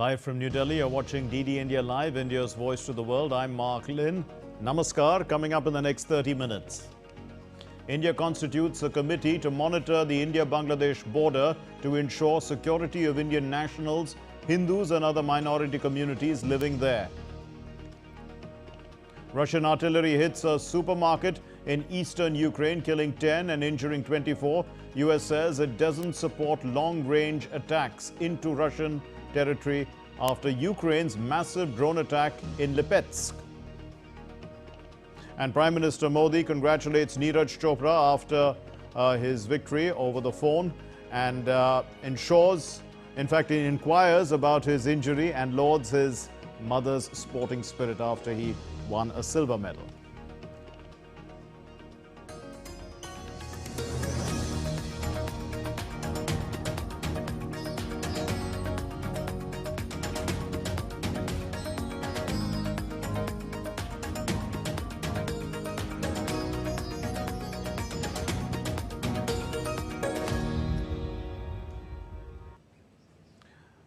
Live from New Delhi, you're watching DD India Live, India's voice to the world. I'm Mark Lynn. Namaskar. Coming up in the next 30 minutes. India constitutes a committee to monitor the India-Bangladesh border to ensure security of Indian nationals, Hindus and other minority communities living there. Russian artillery hits a supermarket in eastern Ukraine, killing 10 and injuring 24. US says it doesn't support long-range attacks into Russian territory after Ukraine's massive drone attack in Lipetsk. And Prime Minister Modi congratulates Neeraj Chopra after his victory over the phone and inquires about his injury and lauds his mother's sporting spirit after he won a silver medal.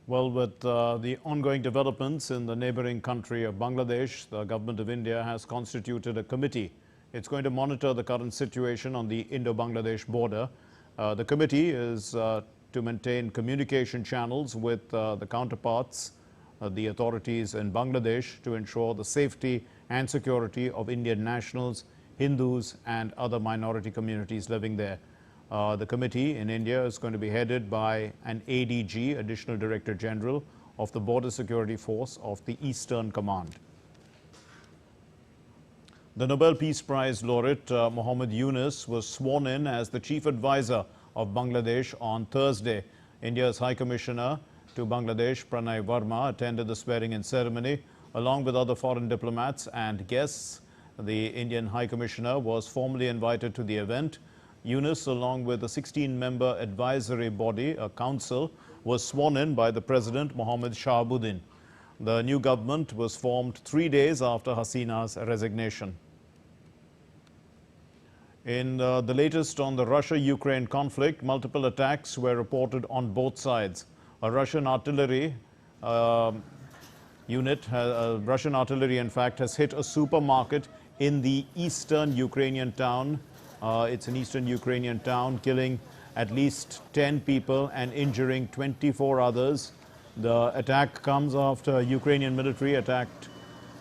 Well, with the ongoing developments in the neighboring country of Bangladesh, the government of India has constituted a committee. It's going to monitor the current situation on the Indo-Bangladesh border. The committee is to maintain communication channels with the counterparts, the authorities in Bangladesh, to ensure the safety and security of Indian nationals, Hindus and other minority communities living there. The committee in India is going to be headed by an ADG, Additional Director General of the Border Security Force of the Eastern Command. The Nobel Peace Prize laureate Muhammad Yunus was sworn in as the Chief Advisor of Bangladesh on Thursday. India's High Commissioner to Bangladesh, Pranay Verma, attended the swearing-in ceremony along with other foreign diplomats and guests. The Indian High Commissioner was formally invited to the event. Yunus, along with a 16-member advisory body, a council, was sworn in by the President, Mohammad Shahabuddin. The new government was formed 3 days after Hasina's resignation. In the latest on the Russia-Ukraine conflict, multiple attacks were reported on both sides. A Russian artillery Russian artillery, in fact, has hit a supermarket in the eastern Ukrainian town. It's an eastern Ukrainian town, killing at least 10 people and injuring 24 others. The attack comes after Ukrainian military attacked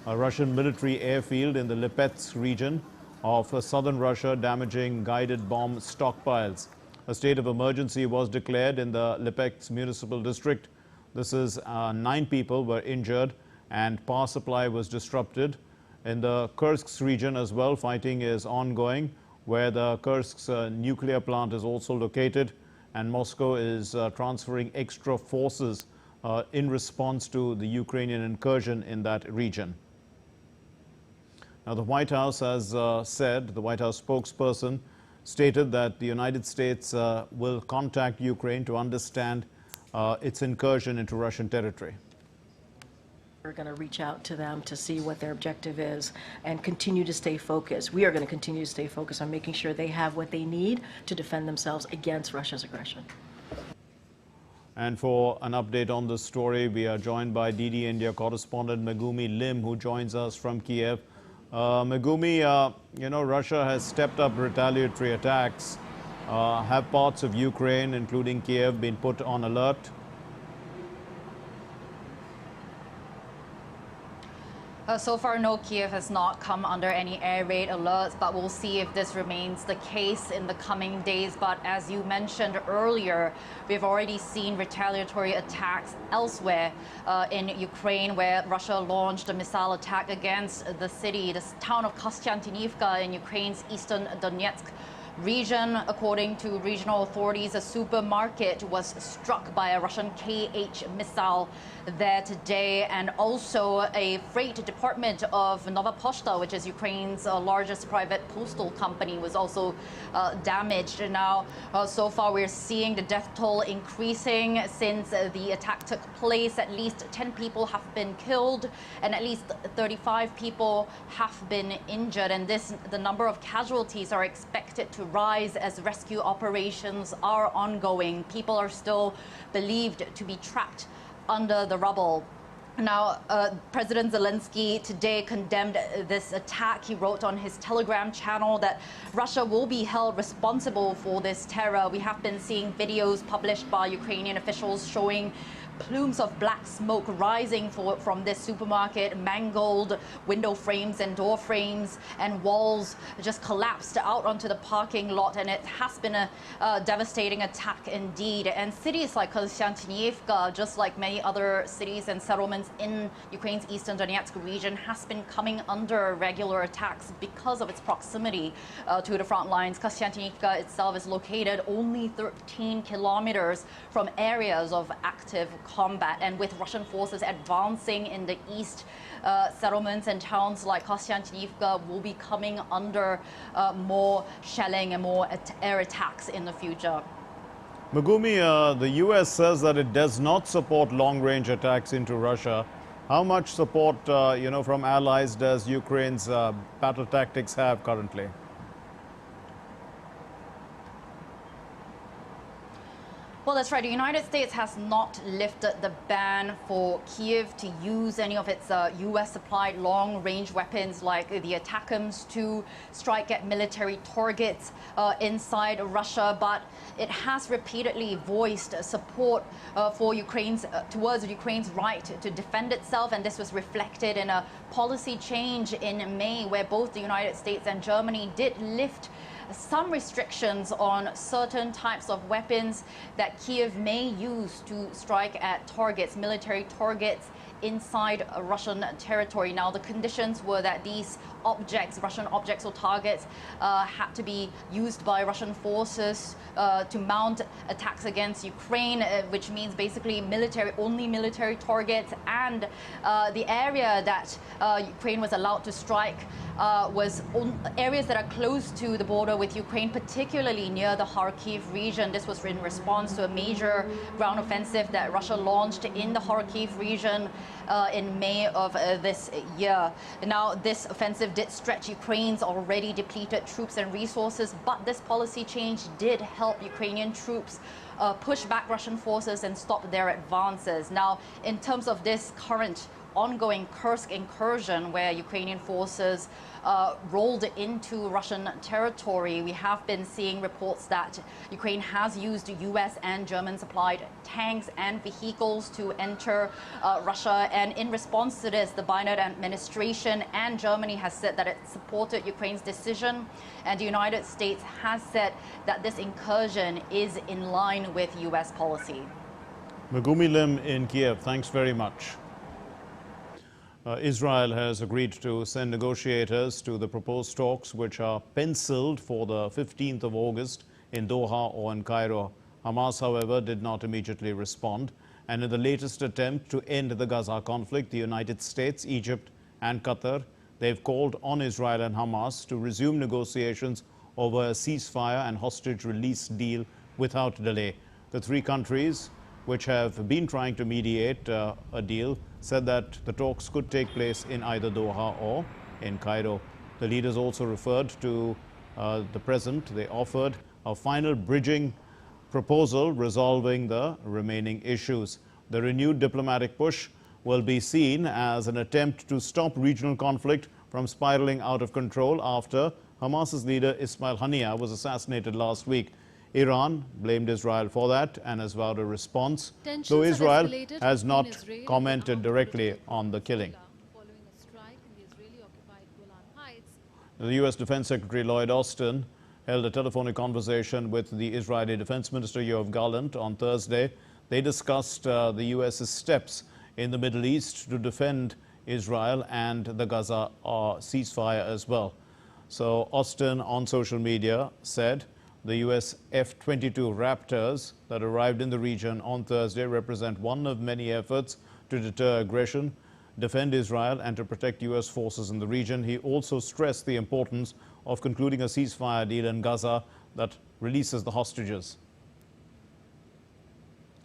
a Russian military airfield in the Lipetsk region of southern Russia, damaging guided bomb stockpiles. A state of emergency was declared in the Lipetsk municipal district. This is 9 people were injured and power supply was disrupted. In the Kursk region as well, fighting is ongoing, where the Kursk's nuclear plant is also located, and Moscow is transferring extra forces in response to the Ukrainian incursion in that region. Now, the White House has said, the White House spokesperson stated that the United States will contact Ukraine to understand its incursion into Russian territory. We're going to reach out to them to see what their objective is and continue to stay focused. We are going to continue to stay focused on making sure they have what they need to defend themselves against Russia's aggression. And for an update on this story, we are joined by DD India correspondent Megumi Lim, who joins us from Kiev. Megumi, Russia has stepped up retaliatory attacks. Have parts of Ukraine, including Kiev, been put on alert? So far, no, Kiev has not come under any air raid alerts, but we'll see if this remains the case in the coming days. But as you mentioned earlier, we've already seen retaliatory attacks elsewhere in Ukraine, where Russia launched a missile attack against the city, the town of Kostiantynivka in Ukraine's eastern Donetsk region. According to regional authorities, a supermarket was struck by a Russian Kh missile there today, and also a freight department of Nova Pochta, which is Ukraine's largest private postal company, was also damaged. Now, so far we're seeing the death toll increasing since the attack took place. At least 10 people have been killed and at least 35 people have been injured, and the number of casualties are expected to rise as rescue operations are ongoing. People are still believed to be trapped under the rubble. Now, President Zelensky today condemned this attack. He wrote on his Telegram channel that Russia will be held responsible for this terror. We have been seeing videos published by Ukrainian officials showing plumes of black smoke rising from this supermarket, mangled window frames and door frames and walls just collapsed out onto the parking lot, and it has been a devastating attack indeed. And cities like Konstantinivka, just like many other cities and settlements in Ukraine's eastern Donetsk region, has been coming under regular attacks because of its proximity to the front lines. Konstantinivka itself is located only 13 kilometers from areas of active combat, and with Russian forces advancing in the east, settlements and towns like Konstantinivka will be coming under more shelling and more air attacks in the future. Megumi, the U.S. says that it does not support long-range attacks into Russia. How much support, from allies does Ukraine's battle tactics have currently? Well, that's right. The United States has not lifted the ban for Kyiv to use any of its U.S.-supplied long-range weapons like the ATACMS to strike at military targets inside Russia, but it has repeatedly voiced support for towards Ukraine's right to defend itself, and this was reflected in a policy change in May, where both the United States and Germany did lift some restrictions on certain types of weapons that Kyiv may use to strike at targets, military targets inside Russian territory. Now, the conditions were that these objects, Russian objects or targets, had to be used by Russian forces to mount attacks against Ukraine, which means basically only military targets, and the area that Ukraine was allowed to strike was areas that are close to the border with Ukraine, particularly near the Kharkiv region. This was in response to a major ground offensive that Russia launched in the Kharkiv region in May of this year. Now, this offensive did stretch Ukraine's already depleted troops and resources, but this policy change did help Ukrainian troops push back Russian forces and stop their advances. Now, in terms of this current ongoing Kursk incursion, where Ukrainian forces rolled into Russian territory, we have been seeing reports that Ukraine has used U.S. and German-supplied tanks and vehicles to enter Russia. And in response to this, the Biden administration and Germany has said that it supported Ukraine's decision, and the United States has said that this incursion is in line with U.S. policy. Megumi Lim in Kiev, thanks very much. Israel has agreed to send negotiators to the proposed talks, which are penciled for the 15th of August in Doha or in Cairo. Hamas, however, did not immediately respond. And in the latest attempt to end the Gaza conflict, the United States, Egypt and Qatar, they've called on Israel and Hamas to resume negotiations over a ceasefire and hostage release deal without delay. The three countries, which have been trying to mediate a deal, said that the talks could take place in either Doha or in Cairo. The leaders also referred to the present. They offered a final bridging proposal resolving the remaining issues. The renewed diplomatic push will be seen as an attempt to stop regional conflict from spiraling out of control after Hamas's leader Ismail Haniyeh was assassinated last week. Iran blamed Israel for that and has vowed a response, though Israel has not commented directly on the killing. The U.S. Defense Secretary Lloyd Austin held a telephonic conversation with the Israeli Defense Minister Yoav Gallant on Thursday. They discussed the U.S.'s steps in the Middle East to defend Israel and the Gaza ceasefire as well. So Austin on social media said the U.S. F-22 Raptors that arrived in the region on Thursday represent one of many efforts to deter aggression, defend Israel and to protect U.S. forces in the region. He also stressed the importance of concluding a ceasefire deal in Gaza that releases the hostages.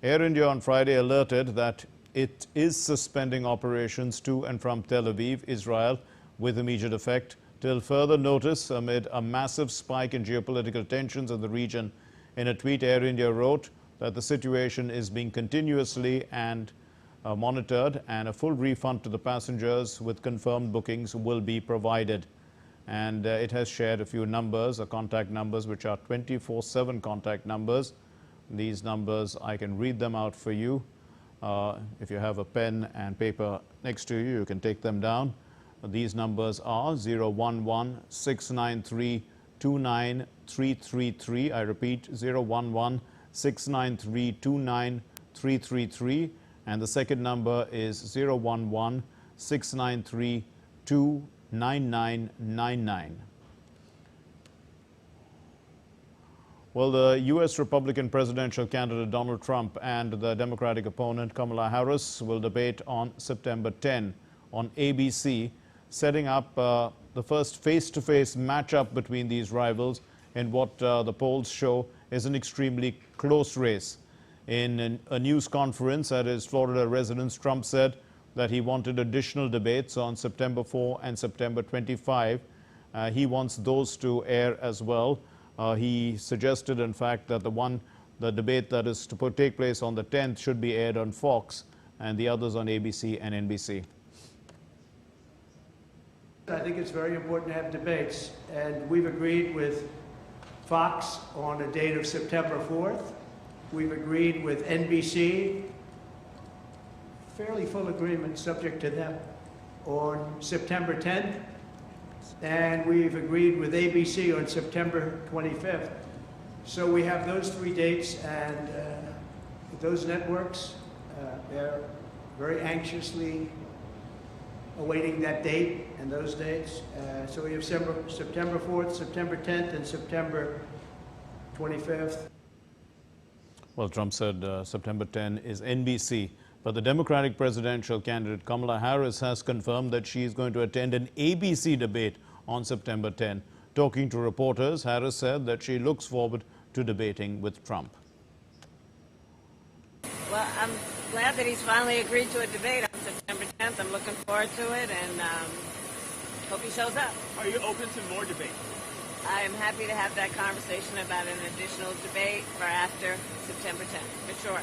Air India on Friday alerted that it is suspending operations to and from Tel Aviv, Israel, with immediate effect till further notice amid a massive spike in geopolitical tensions in the region. In a tweet, Air India wrote that the situation is being continuously and monitored, and a full refund to the passengers with confirmed bookings will be provided. And it has shared a few numbers, contact numbers, which are 24/7 contact numbers. These numbers, I can read them out for you. If you have a pen and paper next to you, you can take them down. These numbers are 011-693-29333. I repeat, 011-693-29333. And the second number is 011-693-29999. Well, the U.S. Republican presidential candidate Donald Trump and the Democratic opponent Kamala Harris will debate on September 10 on ABC, setting up the first face-to-face matchup between these rivals in what the polls show is an extremely close race. In a news conference at his Florida residence, Trump said that he wanted additional debates on September 4 and September 25. He wants those to air as well. He suggested, in fact, that the debate that is to take place on the 10th should be aired on Fox and the others on ABC and NBC. I think it's very important to have debates, and we've agreed with Fox on a date of September 4th. We've agreed with NBC, fairly full agreement subject to them, on September 10th. And we've agreed with ABC on September 25th. So we have those three dates, and those networks, they're very anxiously awaiting that date and those dates. So we have September 4th, September 10th, and September 25th. Well, Trump said September 10 is NBC. But the Democratic presidential candidate Kamala Harris has confirmed that she is going to attend an ABC debate on September 10. Talking to reporters, Harris said that she looks forward to debating with Trump. Well, I'm glad that he's finally agreed to a debate on September 10th. I'm looking forward to it, and hope he shows up. Are you open to more debate? I am happy to have that conversation about an additional debate for after September 10th, for sure.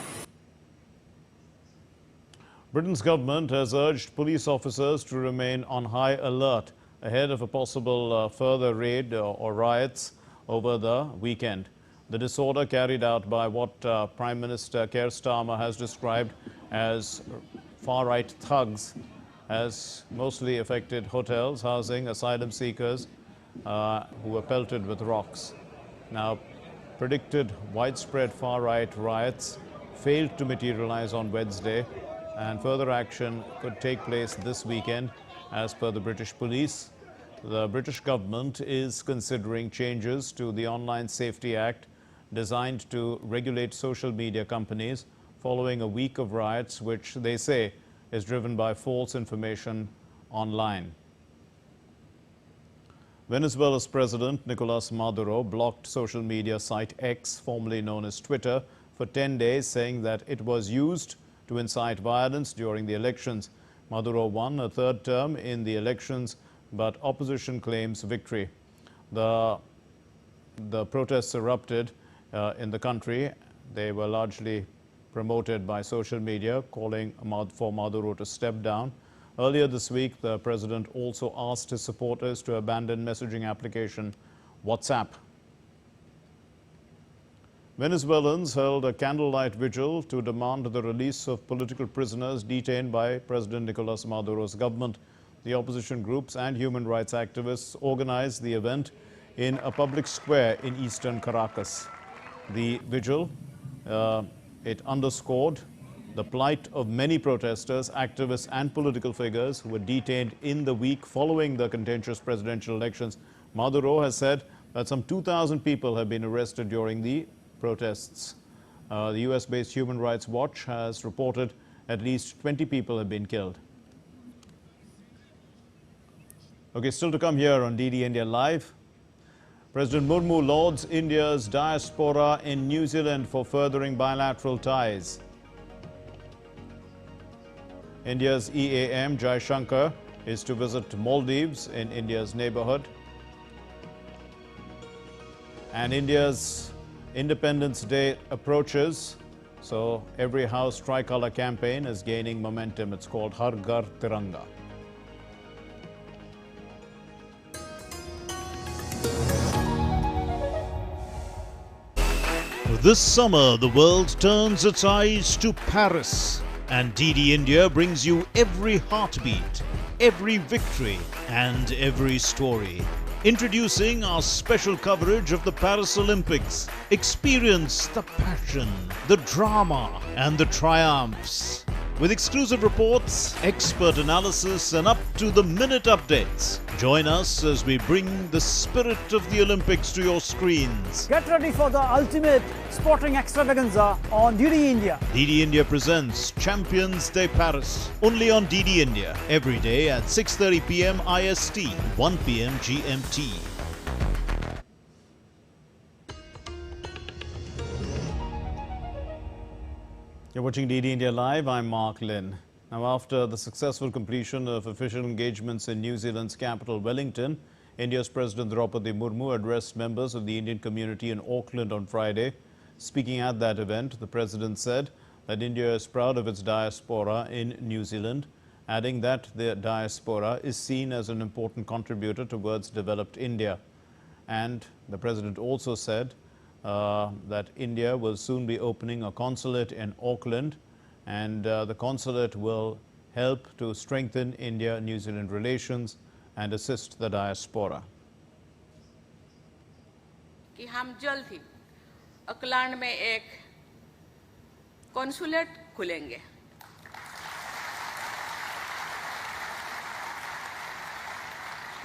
Britain's government has urged police officers to remain on high alert ahead of a possible further raid or riots over the weekend. The disorder carried out by what Prime Minister Keir Starmer has described as far-right thugs has mostly affected hotels housing asylum seekers who were pelted with rocks. Now, predicted widespread far-right riots failed to materialize on Wednesday, and further action could take place this weekend. As per the British police, the British government is considering changes to the Online Safety Act designed to regulate social media companies following a week of riots which they say is driven by false information online. Venezuela's President Nicolas Maduro blocked social media site X, formerly known as Twitter, for 10 days, saying that it was used to incite violence during the elections. Maduro won a third term in the elections, but opposition claims victory. The protests erupted in the country. They were largely promoted by social media, calling for Maduro to step down. Earlier this week, the president also asked his supporters to abandon messaging application WhatsApp. Venezuelans held a candlelight vigil to demand the release of political prisoners detained by President Nicolas Maduro's government. The opposition groups and human rights activists organized the event in a public square in eastern Caracas. The vigil, it underscored the plight of many protesters, activists and political figures who were detained in the week following the contentious presidential elections. Maduro has said that some 2,000 people have been arrested during the protests. The US-based Human Rights Watch has reported at least 20 people have been killed. Okay, still to come here on DD India Live. President Murmu lauds India's diaspora in New Zealand for furthering bilateral ties. India's EAM Jai Shankar is to visit Maldives in India's neighborhood. And India's Independence Day approaches, So every house tricolor campaign is gaining momentum. It's called Har Ghar Tiranga. This summer, the world turns its eyes to Paris, and DD India brings you every heartbeat, every victory, and every story. Introducing our special coverage of the Paris Olympics. Experience the passion, the drama, and the triumphs. With exclusive reports, expert analysis, and up-to-the-minute updates. Join us as we bring the spirit of the Olympics to your screens. Get ready for the ultimate sporting extravaganza on DD India. DD India presents Champions Day Paris. Only on DD India. Every day at 6:30 p.m. IST, 1 p.m. GMT. You're watching DD India Live. I'm Mark Lynn. Now, after the successful completion of official engagements in New Zealand's capital, Wellington, India's President Draupadi Murmu addressed members of the Indian community in Auckland on Friday. Speaking at that event, the President said that India is proud of its diaspora in New Zealand, adding that the diaspora is seen as an important contributor towards developed India. And the President also said that India will soon be opening a consulate in Auckland, and the consulate will help to strengthen India-New Zealand relations and assist the diaspora. कि हम जल्द ही Auckland में एक consulate खुलेंगे।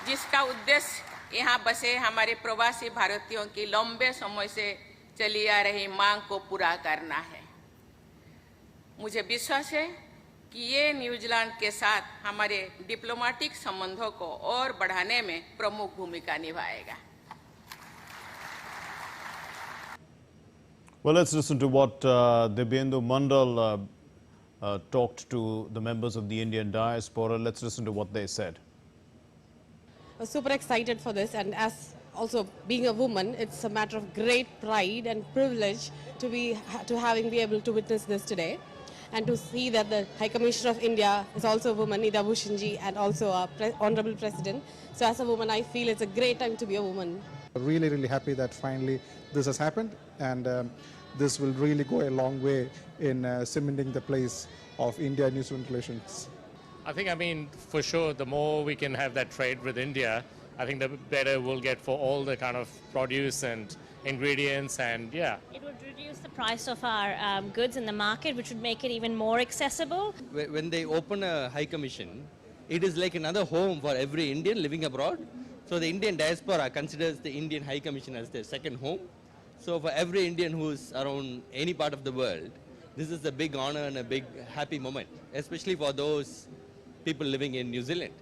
जिसका उद्देश्य यहाँ बसे हमारे प्रवासी भारतीयों की लंबे समय से चली आ रही मांग को पूरा करना है। मुझे विश्वास है कि ये न्यूजीलैंड के साथ हमारे डिप्लोमेटिक संबंधों को और बढ़ाने में प्रमुख भूमिका निभाएगा। Well, let's listen to what Dibyendu Mandal talked to the members of the Indian diaspora. Let's listen to what they said. I was super excited for this, and as also being a woman, it's a matter of great pride and privilege to be able to witness this today, and to see that the High Commissioner of India is also a woman, Ida Bhushanji, and also our Honorable President. So as a woman, I feel it's a great time to be a woman. Really happy that finally this has happened, and this will really go a long way in cementing the place of India-New Zealand relations. I think, for sure, the more we can have that trade with India, I think the better we'll get for all the kind of produce and ingredients, and yeah. It would reduce the price of our goods in the market, which would make it even more accessible. When they open a High Commission, it is like another home for every Indian living abroad. So the Indian diaspora considers the Indian High Commission as their second home. So for every Indian who's around any part of the world, this is a big honor and a big happy moment, especially for those people living in New Zealand.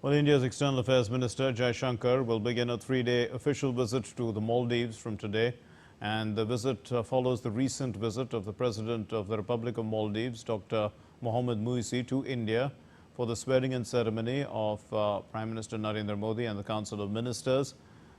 Well, India's External Affairs Minister Jaishankar will begin a 3-day official visit to the Maldives from today, and the visit follows the recent visit of the President of the Republic of Maldives, Dr. Mohamed Muisi, to India for the swearing-in ceremony of Prime Minister Narendra Modi and the Council of Ministers.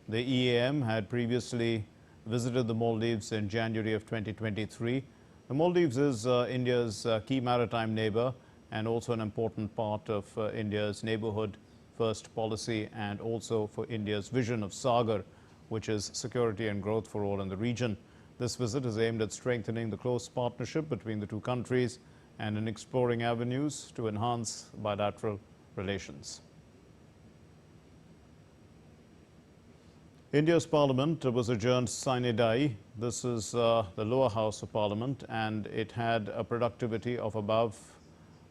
The EAM had previously visited the Maldives in January of 2023. The Maldives is India's key maritime neighbor and also an important part of India's neighborhood first policy, and also for India's vision of Sagar, which is security and growth for all in the region. This visit is aimed at strengthening the close partnership between the two countries and in exploring avenues to enhance bilateral relations. India's Parliament was adjourned sine die. This is the lower house of Parliament, and it had a productivity of above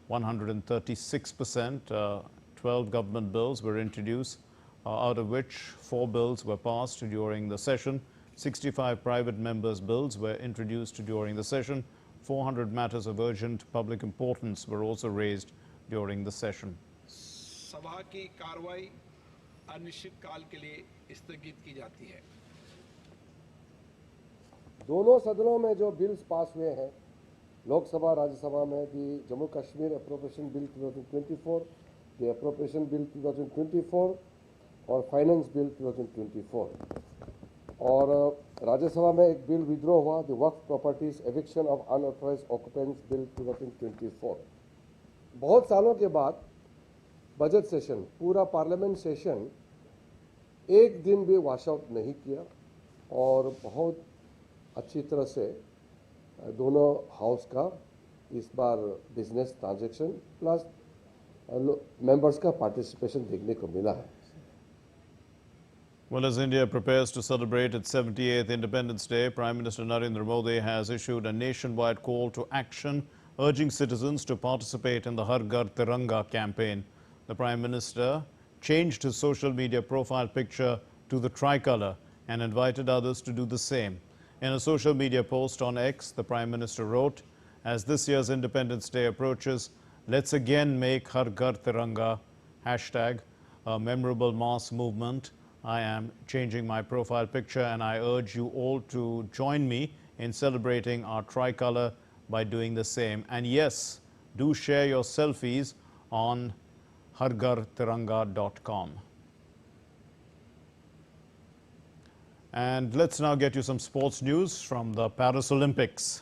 136%. 12 government bills were introduced, out of which 4 bills were passed during the session. 65 private members' bills were introduced during the session. 400 matters of urgent public importance were also raised during the session. सभा की कार्रवाई अनिश्चित काल के लिए स्थगित की जाती है। दोनों सदनों में जो बिल्स पास हुए हैं, लोकसभा राज्यसभा में the Jammu Kashmir appropriation bill 2024, the appropriation bill 2024 और फाइनेंस बिल 2024। और राज्यसभा में एक बिल विड्रॉ हुआ, the Waqf properties eviction of unauthorised occupants bill 2024। बहुत सालों के बाद बजट सेशन, पूरा पार्लियामेंट सेशन एक दिन भी वॉश आउट नहीं किया और बहुत अच्छी तरह से दोनों हाउस का इस बार बिजनेस ट्रांजैक्शन प्लस मेंबर्स का पार्टिसिपेशन देखने को मिला है। Well, as India prepares to celebrate its 78th Independence Day, Prime Minister Narendra Modi has issued a nationwide call to action, urging citizens to participate in the Har Ghar Tiranga campaign. The Prime Minister changed his social media profile picture to the tricolour and invited others to do the same. In a social media post on X, the Prime Minister wrote, "As this year's Independence Day approaches, let's again make Har Ghar Tiranga hashtag a memorable mass movement. I am changing my profile picture and I urge you all to join me in celebrating our tricolour by doing the same. And yes, do share your selfies on hargartiranga.com." And let's now get you some sports news from the Paris Olympics.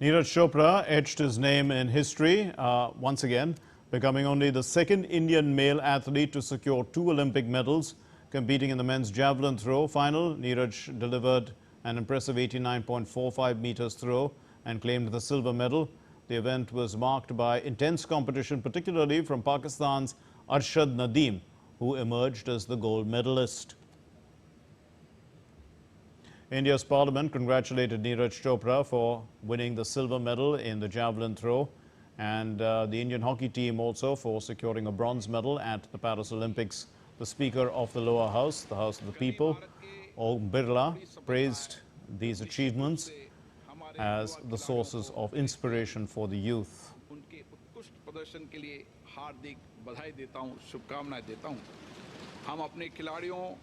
Neeraj Chopra etched his name in history once again, becoming only the second Indian male athlete to secure 2 Olympic medals. Competing in the men's javelin throw final, Neeraj delivered an impressive 89.45 meters throw and claimed the silver medal. The event was marked by intense competition, particularly from Pakistan's Arshad Nadeem, who emerged as the gold medalist. India's parliament congratulated Neeraj Chopra for winning the silver medal in the javelin throw, and the Indian hockey team also for securing a bronze medal at the Paris Olympics. The Speaker of the lower house, the House of the People, Om Birla, praised these achievements as the sources of inspiration for the youth. उनके उत्कृष्ट प्रदर्शन के लिए हार्दिक बधाई देता हूं, शुभकामनाएं देता हूं। हम अपने खिलाड़ियों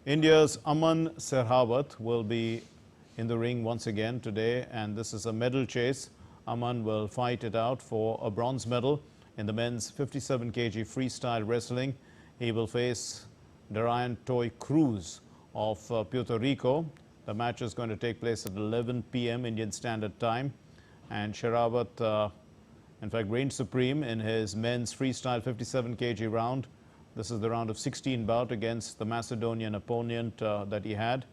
India's Aman Serhawat will be in the ring once again today, and this is a medal chase. Aman will fight it out for a bronze medal in the men's 57 kg freestyle wrestling. He will face Darian Toy Cruz of Puerto Rico. The match is going to take place at 11 p.m. Indian Standard Time, and Sherawat in fact reigned supreme in his men's freestyle 57 kg round. This is the round of 16 bout against the Macedonian opponent that he had,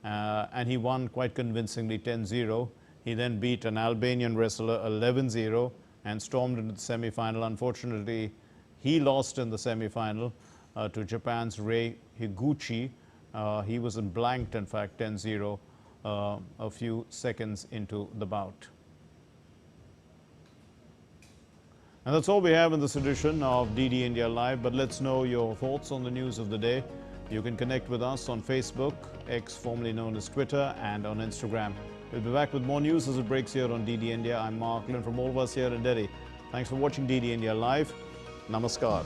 and he won quite convincingly 10-0. He then beat an Albanian wrestler 11-0 and stormed into the semi-final. Unfortunately, he lost in the semi-final to Japan's Rei Higuchi. He was blanked, in fact, 10-0 a few seconds into the bout. And that's all we have in this edition of DD India Live, but let's know your thoughts on the news of the day. You can connect with us on Facebook, X formerly known as Twitter, and on Instagram. We'll be back with more news as it breaks here on DD India. I'm Mark Lynn from all of us here in Delhi. Thanks for watching DD India Live. Namaskar.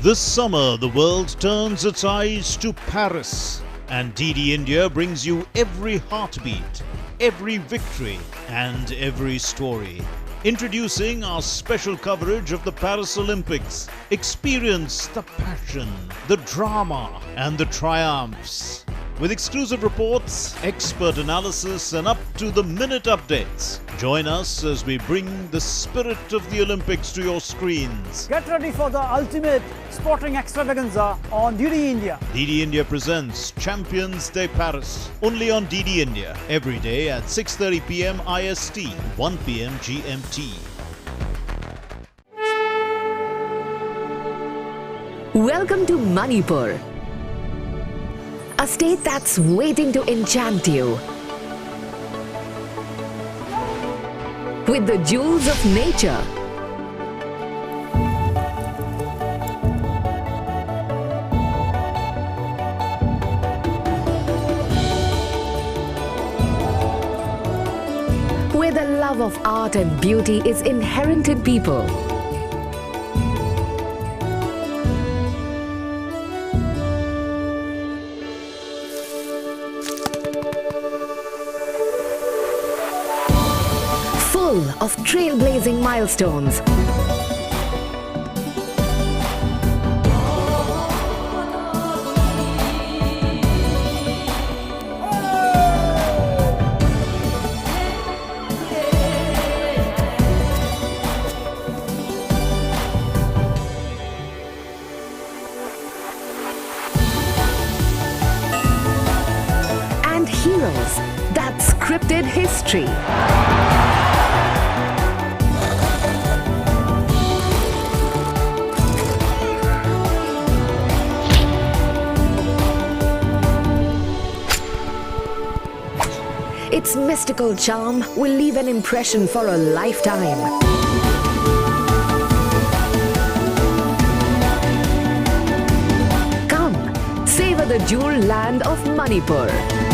This summer, the world turns its eyes to Paris, and DD India brings you every heartbeat, every victory, and every story. Introducing our special coverage of the Paris Olympics. Experience the passion, the drama, and the triumphs. With exclusive reports, expert analysis, and up-to-the-minute updates. Join us as we bring the spirit of the Olympics to your screens. Get ready for the ultimate sporting extravaganza on DD India. DD India presents Champions Day Paris, only on DD India, every day at 6:30 p.m. IST, 1 p.m. GMT. Welcome to Manipur, a state that's waiting to enchant you. With the jewels of nature, love of art and beauty is inherent in people. Full of trailblazing milestones. And heroes that scripted history. Its mystical charm will leave an impression for a lifetime. Come, savor the jewel land of Manipur.